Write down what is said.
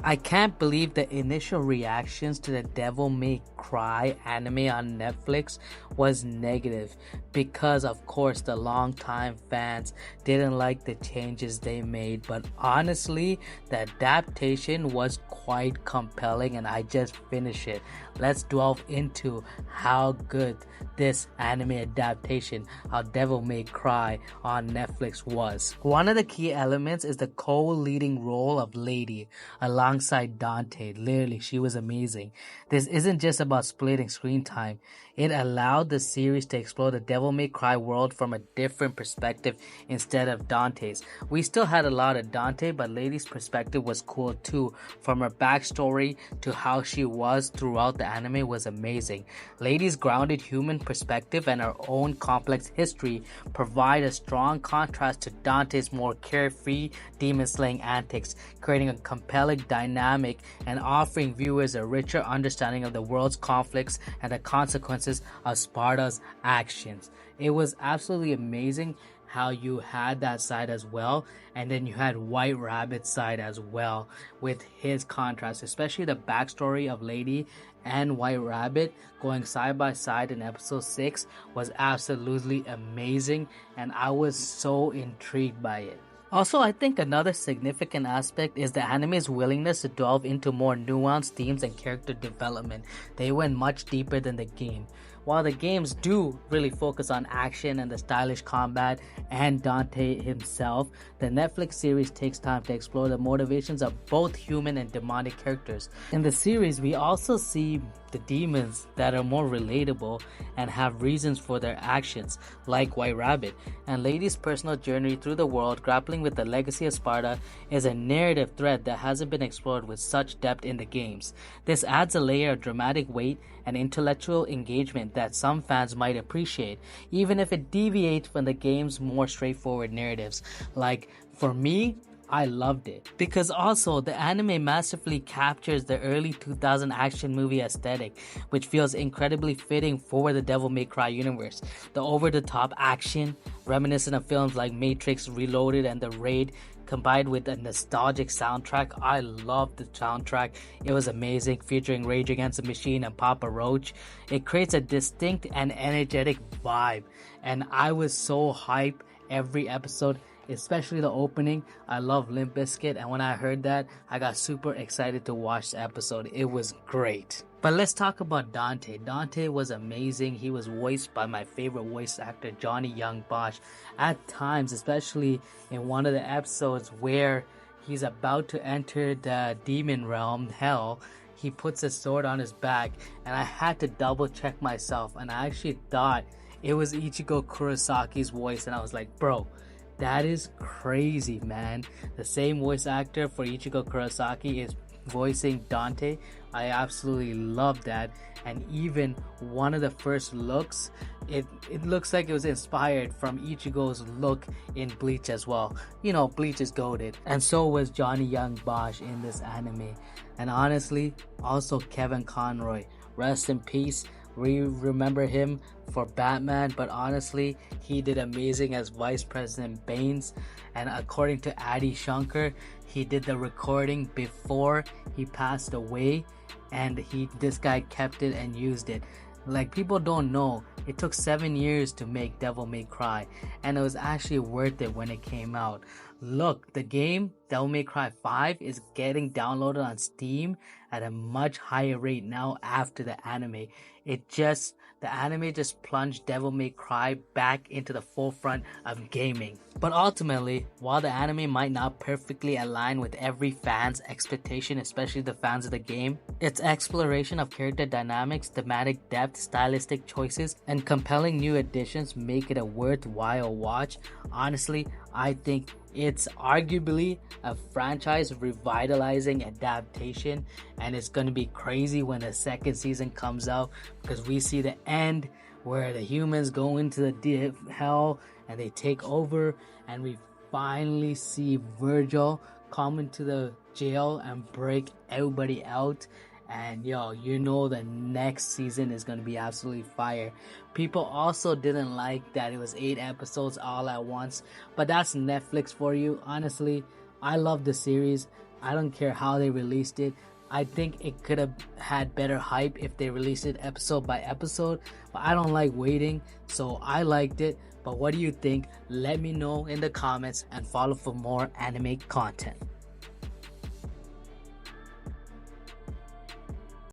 I can't believe the initial reactions to the Devil May Cry anime on Netflix was negative because, of course, the longtime fans didn't like the changes they made. But honestly, the adaptation was quite compelling and I just finished it. Let's delve into how good this anime adaptation of Devil May Cry on Netflix was. One of the key elements is the co-leading role of Lady alongside Dante. Literally, she was amazing. This isn't just about splitting screen time. It allowed the series to explore the Devil May Cry world from a different perspective instead of Dante's. We still had a lot of Dante, but Lady's perspective was cool too. From her backstory to how she was throughout the anime was amazing. Lady's grounded human perspective and her own complex history provide a strong contrast to Dante's more carefree demon-slaying antics, creating a compelling dynamic and offering viewers a richer understanding of the world's conflicts and the consequences of Sparta's actions. It was absolutely amazing how you had that side as well, and then you had White Rabbit's side as well with his contrast, especially the backstory of Lady and White Rabbit going side by side in episode 6 was absolutely amazing, and I was so intrigued by it. Also, I think another significant aspect is the anime's willingness to delve into more nuanced themes and character development. They went much deeper than the game. While the games do really focus on action and the stylish combat and Dante himself, the Netflix series takes time to explore the motivations of both human and demonic characters. In the series, we also see the demons that are more relatable and have reasons for their actions, like White Rabbit. And Lady's personal journey through the world, grappling with the legacy of Sparta, is a narrative thread that hasn't been explored with such depth in the games. This adds a layer of dramatic weight and intellectual engagement that some fans might appreciate, even if it deviates from the game's more straightforward narratives. Like, for me, I loved it because also the anime masterfully captures the early 2000 action movie aesthetic, which feels incredibly fitting for the Devil May Cry universe. The over-the-top action, reminiscent of films like Matrix Reloaded and The Raid, combined with a nostalgic soundtrack. I loved the soundtrack. It was amazing, featuring Rage Against the Machine and Papa Roach. It creates a distinct and energetic vibe, and I was so hyped every episode, especially the opening. I love Limp Bizkit, and when I heard that, I got super excited to watch the episode. It was great. But let's talk about Dante. Dante was amazing. He was voiced by my favorite voice actor, Johnny Young Bosch. At times, especially in one of the episodes where he's about to enter the demon realm, hell, he puts a sword on his back, and I had to double check myself, and I actually thought it was Ichigo Kurosaki's voice, and I was like, bro, that is crazy, man. The same voice actor for Ichigo Kurosaki is voicing Dante. I absolutely love that. And even one of the first looks, it looks like it was inspired from Ichigo's look in Bleach as well. You know, Bleach is goated. And so was Johnny Young Bosch in this anime. And honestly, also Kevin Conroy. Rest in peace. We remember him for Batman, but honestly, he did amazing as Vice President Baines. And according to Adi Shankar, he did the recording before he passed away, and this guy kept it and used it. Like, people don't know, it took 7 years to make Devil May Cry, and it was actually worth it when it came out. Look, the game Devil May Cry 5 is getting downloaded on Steam at a much higher rate now after the anime. The anime just plunged Devil May Cry back into the forefront of gaming. But ultimately, while the anime might not perfectly align with every fan's expectation, especially the fans of the game, its exploration of character dynamics, thematic depth, stylistic choices, and compelling new additions make it a worthwhile watch. Honestly, I think it's arguably a franchise revitalizing adaptation, and it's going to be crazy when the second season comes out, because we see the end where the humans go into the hell and they take over, and we finally see Virgil come into the jail and break everybody out. And you know the next season is going to be absolutely fire. People also didn't like that it was 8 episodes all at once, but that's Netflix for you. Honestly, I love the series. I don't care how they released it. I think it could have had better hype if they released it episode by episode, but I don't like waiting, so I liked it. But what do you think? Let me know in the comments and follow for more anime content.